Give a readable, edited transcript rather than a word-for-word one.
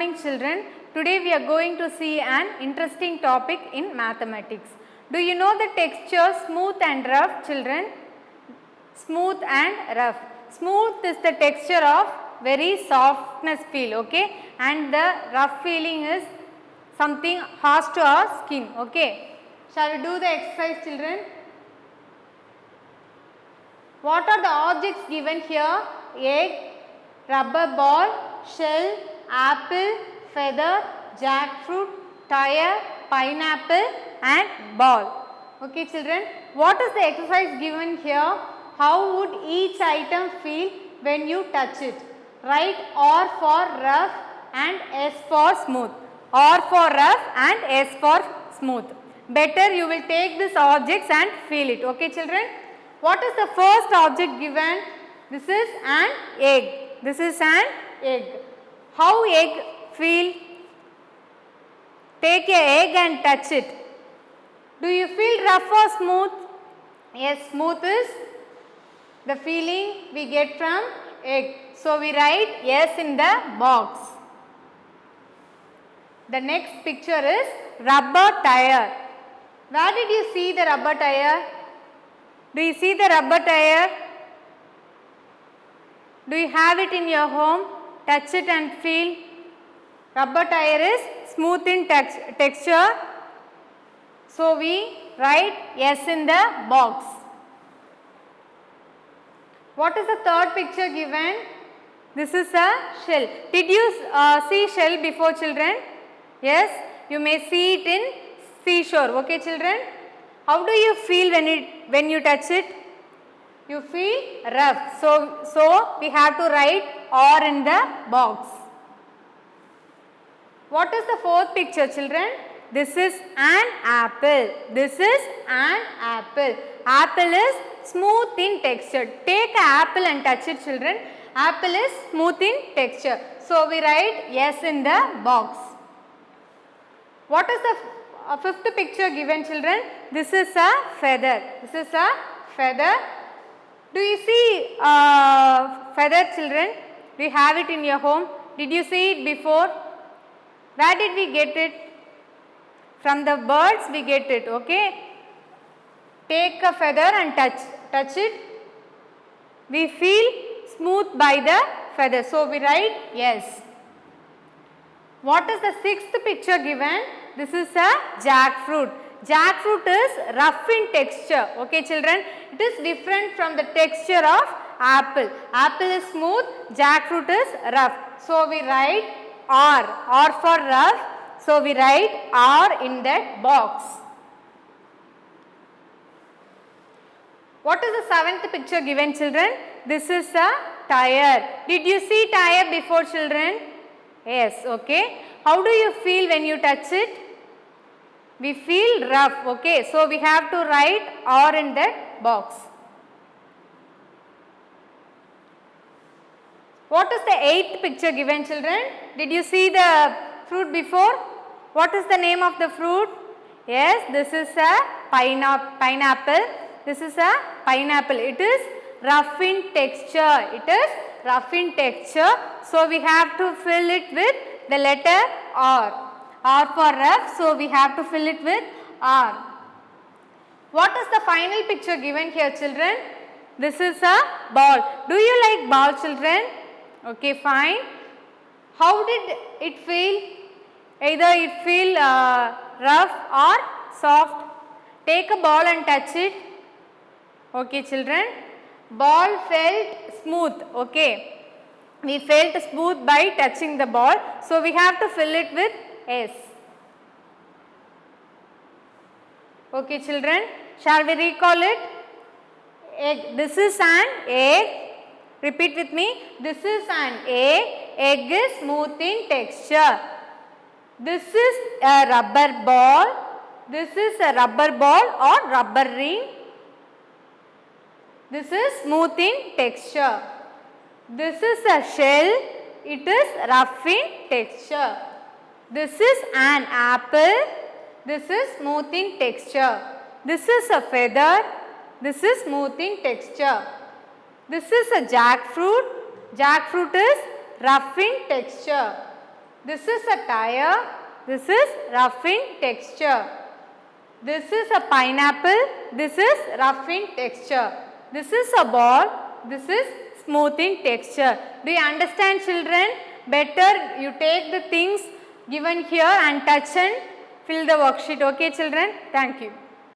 morning children. Today we are going to see an interesting topic in mathematics. Do you know the texture smooth and rough children? Smooth and rough. Smooth is the texture of very softness feel, okay, and the rough feeling is something harsh to our skin, okay. Shall we do the exercise children? What are the objects given here? Egg, rubber ball, shell, apple, feather, jackfruit, tire, pineapple and ball. Okay children, what is the exercise given here? How would each item feel when you touch it? Write R for rough and S for smooth. R for rough and S for smooth. Better you will take these objects and feel it. Okay children. What is the first object given? This is an egg. This is an egg. How egg feel? Take a egg and touch it. Do you feel rough or smooth? Yes, smooth is the feeling we get from egg. So we write yes in the box. The next picture is rubber tire. Where did you see the rubber tire? Do you see the rubber tire? Do you have it in your home? Touch it and feel. Rubber tire is smooth in texture. So we write yes in the box. What is the third picture given? This is a shell. Did you see shell before children? Yes, you may see it in seashore. Okay children? How do you feel when you touch it? You feel rough. So we have to write R in the box. What is the fourth picture children? This is an apple. This is an apple. Apple is smooth in texture. Take an apple and touch it children. Apple is smooth in texture. So we write yes in the box. What is the fifth picture given children? This is a feather. This is a feather. Do you see feather children? Do you have it in your home? Did you see it before? Where did we get it? From the birds we get it, okay. Take a feather and touch it. We feel smooth by the feather. So we write yes. What is the sixth picture given? This is a jackfruit. Jackfruit is rough in texture. Okay children, it is different from the texture of apple. Apple is smooth, jackfruit is rough. So we write R for rough. So we write R in that box. What is the seventh picture given children? This is a tire. Did you see tire before children? Yes, okay. How do you feel when you touch it? We feel rough, okay. So we have to write R in that box. What is the eighth picture given children? Did you see the fruit before? What is the name of the fruit? Yes, this is a pineapple. This is a pineapple. It is rough in texture. It is rough in texture. So we have to fill it with the letter R. R for rough. So we have to fill it with R. What is the final picture given here children? This is a ball. Do you like ball children? Okay, fine. How did it feel? Either it feel rough or soft. Take a ball and touch it. Okay children. Ball felt smooth. Okay. We felt smooth by touching the ball. So we have to fill it with S. Okay children. Shall we recall it? Egg. This is an egg. Repeat with me. This is an egg. Egg is smooth in texture. This is a rubber ball. This is a rubber ball or rubber ring. This is smooth in texture. This is a shell. It is rough in texture. This is an apple. This is smooth in texture. This is a feather. This is smooth in texture. This is a jackfruit. Jackfruit is rough in texture. This is a tire. This is rough in texture. This is a pineapple. This is rough in texture. This is a ball. This is smooth in texture. Do you understand, children? Better you take the things given here and touch and fill the worksheet. Okay, children? Thank you.